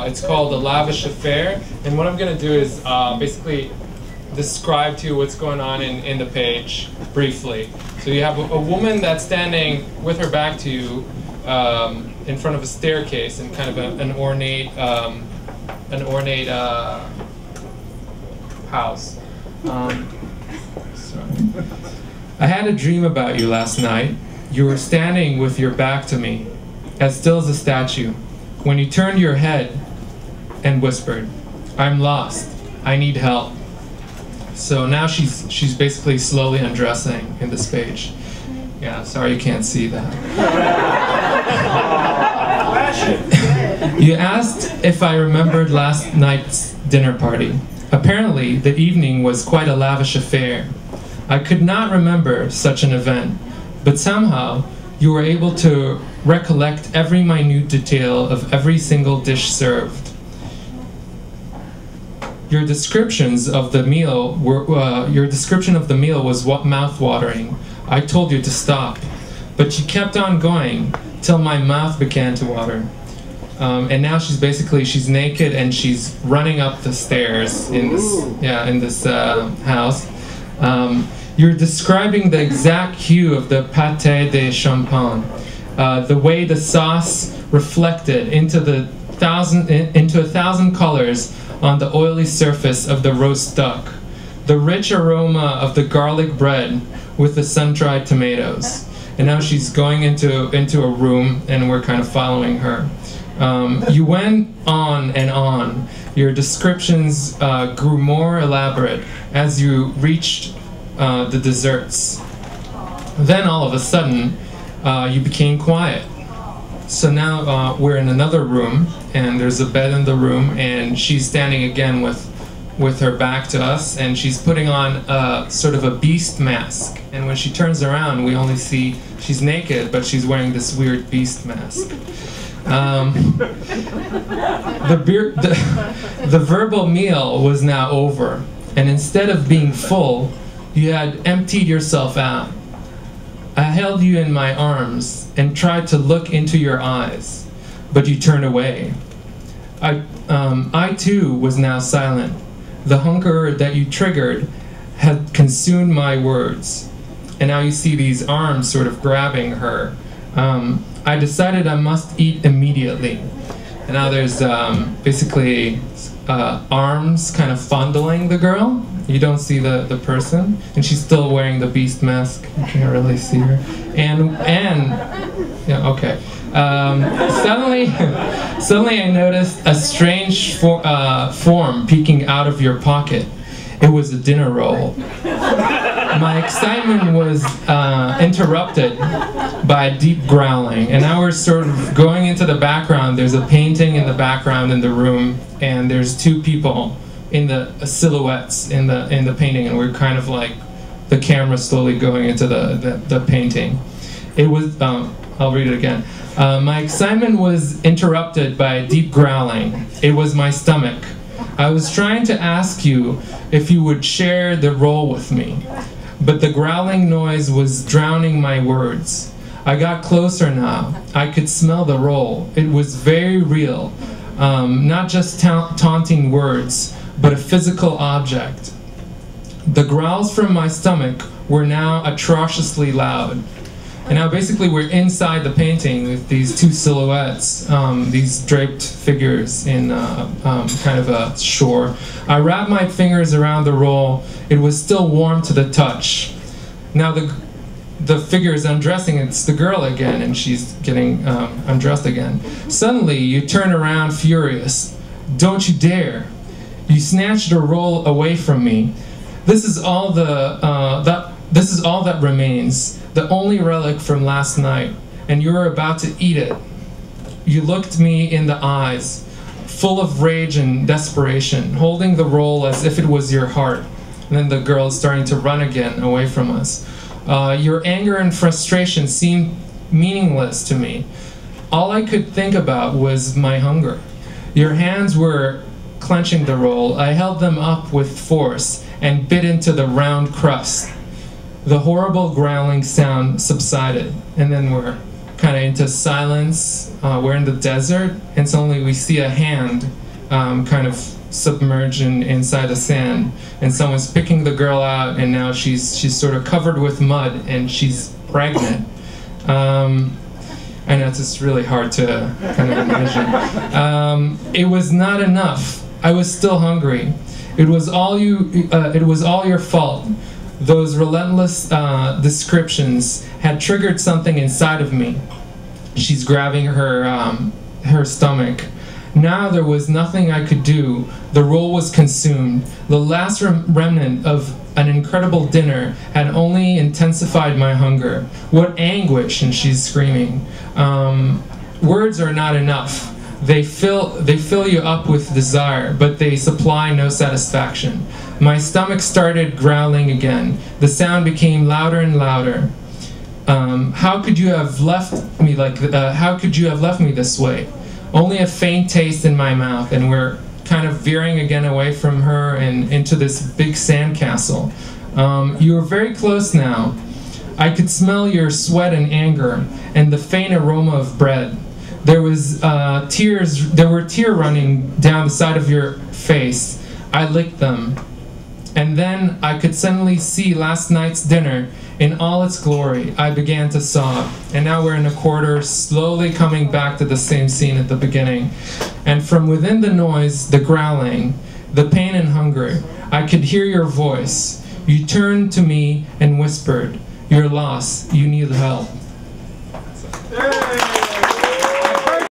It's called A Lavish Affair, and what I'm going to do is basically describe to you what's going on in the page briefly. So you have a woman that's standing with her back to you in front of a staircase in kind of an ornate house. Sorry. I had a dream about you last night. You were standing with your back to me, as still as a statue, when you turned your head and whispered, "I'm lost. I need help." So now she's basically slowly undressing in this page. Yeah, sorry you can't see that. You asked if I remembered last night's dinner party. Apparently, the evening was quite a lavish affair. I could not remember such an event, but somehow you were able to recollect every minute detail of every single dish served. Your descriptions of the meal was mouth-watering. I told you to stop, but you kept on going till my mouth began to water. And now she's naked and she's running up the stairs in this house. You're describing the exact hue of the pâté de champagne, the way the sauce reflected into a thousand colors on the oily surface of the roast duck, the rich aroma of the garlic bread with the sun-dried tomatoes. And now she's going into a room, and we're kind of following her. You went on and on. Your descriptions grew more elaborate as you reached the desserts. Then all of a sudden, you became quiet. So now we're in another room, and there's a bed in the room, and she's standing again with her back to us, and she's putting on sort of a beast mask. And when she turns around, we only see she's naked, but she's wearing this weird beast mask. The verbal meal was now over, and instead of being full, you had emptied yourself out. I held you in my arms and tried to look into your eyes, but you turned away. I too was now silent. The hunger that you triggered had consumed my words, and now you see these arms sort of grabbing her. I decided I must eat immediately. And now there's basically arms kind of fondling the girl. You don't see the person, and she's still wearing the beast mask. You can't really see her. And yeah, okay. Suddenly I noticed a strange form peeking out of your pocket. It was a dinner roll. My excitement was interrupted by a deep growling, and now we're sort of going into the background. There's a painting in the background in the room, and there's two people in the silhouettes in the painting, and we're kind of like the camera slowly going into the painting. It was I'll read it again. My excitement was interrupted by a deep growling. It was my stomach. I was trying to ask you if you would share the roll with me, but the growling noise was drowning my words. I got closer now. I could smell the roll. It was very real, not just taunting words, but a physical object. The growls from my stomach were now atrociously loud. And now basically we're inside the painting with these two silhouettes, these draped figures in kind of a shore. I wrapped my fingers around the roll. It was still warm to the touch. Now the figure is undressing. It's the girl again, and she's getting undressed again. Suddenly you turn around furious. Don't you dare! You snatched the roll away from me. This is all that remains. The only relic from last night, and you were about to eat it. You looked me in the eyes, full of rage and desperation, holding the roll as if it was your heart. And then the girl is starting to run again away from us. Your anger and frustration seemed meaningless to me. All I could think about was my hunger. Your hands were clenching the roll. I held them up with force and bit into the round crust. The horrible growling sound subsided, and then we're kind of into silence. We're in the desert, and suddenly we see a hand kind of submerged inside the sand, and someone's picking the girl out, and now she's sort of covered with mud, and she's pregnant. I know it's just really hard to kind of envision. It was not enough. I was still hungry. It was all your fault. Those relentless descriptions had triggered something inside of me. She's grabbing her stomach. Now there was nothing I could do. The roll was consumed. The last remnant of an incredible dinner had only intensified my hunger. What anguish! And she's screaming. Words are not enough. They fill you up with desire, but they supply no satisfaction. My stomach started growling again. The sound became louder and louder. How could you have left me how could you have left me this way? Only a faint taste in my mouth, and we're kind of veering again away from her and into this big sandcastle. You were very close now. I could smell your sweat and anger, and the faint aroma of bread. There were tears running down the side of your face. I licked them. And then I could suddenly see last night's dinner in all its glory. I began to sob. And now we're in a corridor, slowly coming back to the same scene at the beginning. And from within the noise, the growling, the pain and hunger, I could hear your voice. You turned to me and whispered, "You're lost. You need help."